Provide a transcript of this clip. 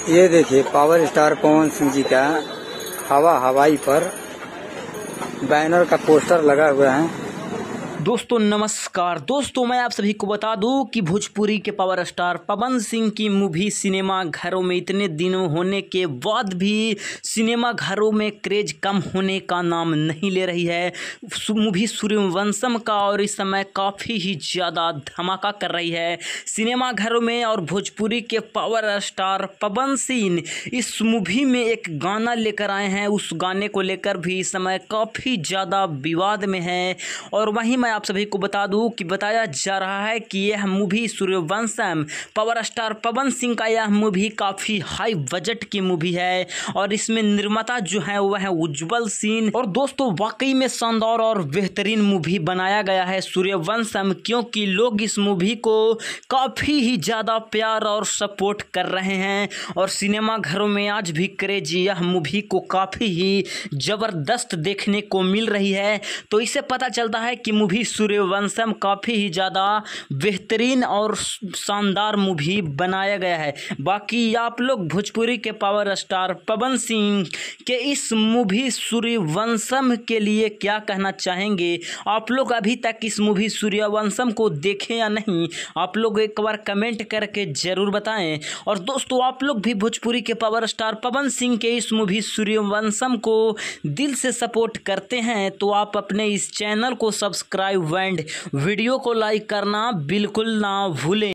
ये देखिए power star Pawan Singh ji का हवाई पर बैनर का पोस्टर लगा हुआ है। दोस्तों नमस्कार। दोस्तों मैं आप सभी को बता दूं कि भोजपुरी के पावर स्टार पवन सिंह की मूवी सिनेमा घरों में इतने दिनों होने के बाद भी सिनेमा घरों में क्रेज कम होने का नाम नहीं ले रही है। मूवी सूर्यवंशम का और इस समय काफ़ी ही ज़्यादा धमाका कर रही है सिनेमा घरों में। और भोजपुरी के पावर स्टार पवन सिंह इस मूवी में एक गाना लेकर आए हैं। उस गाने को लेकर भी इस समय काफ़ी ज़्यादा विवाद में है। और वहीं मैं आप सभी को बता दूं कि बताया जा रहा है कि यह movie Sooryavansham power star Pawan Singh का यह मूवी काफ़ी हाई बजट की मूवी है और इसमें निर्माता जो है वह है उज्जवल सिंह। और दोस्तों वाकई में शानदार और बेहतरीन मूवी बनाया गया है सूर्यवंशम, क्योंकि लोग इस मूवी को काफ़ी ही ज़्यादा प्यार और सपोर्ट कर रहे हैं और सिनेमा घरों में आज भी क्रेज यह मूवी को काफ़ी ही ज़बरदस्त देखने को मिल रही है। तो इससे पता चलता है कि मूवी सूर्यवंशम काफ़ी ही ज़्यादा बेहतरीन और शानदार मूवी बनाया गया है। बाकी आप लोग भोजपुरी के पावर स्टार पवन सिंह के इस मूवी सूर्यवंशम के लिए क्या कहना चाहेंगे? आप लोग अभी तक इस मूवी सूर्यवंशम को देखें या नहीं, आप लोग एक बार कमेंट करके ज़रूर बताएं। और दोस्तों आप लोग भी भोजपुरी के पावर स्टार पवन सिंह के इस मूवी सूर्यवंशम को दिल से सपोर्ट करते हैं तो आप अपने इस चैनल को सब्सक्राइब एंड वीडियो को लाइक करना बिल्कुल ना भूलें।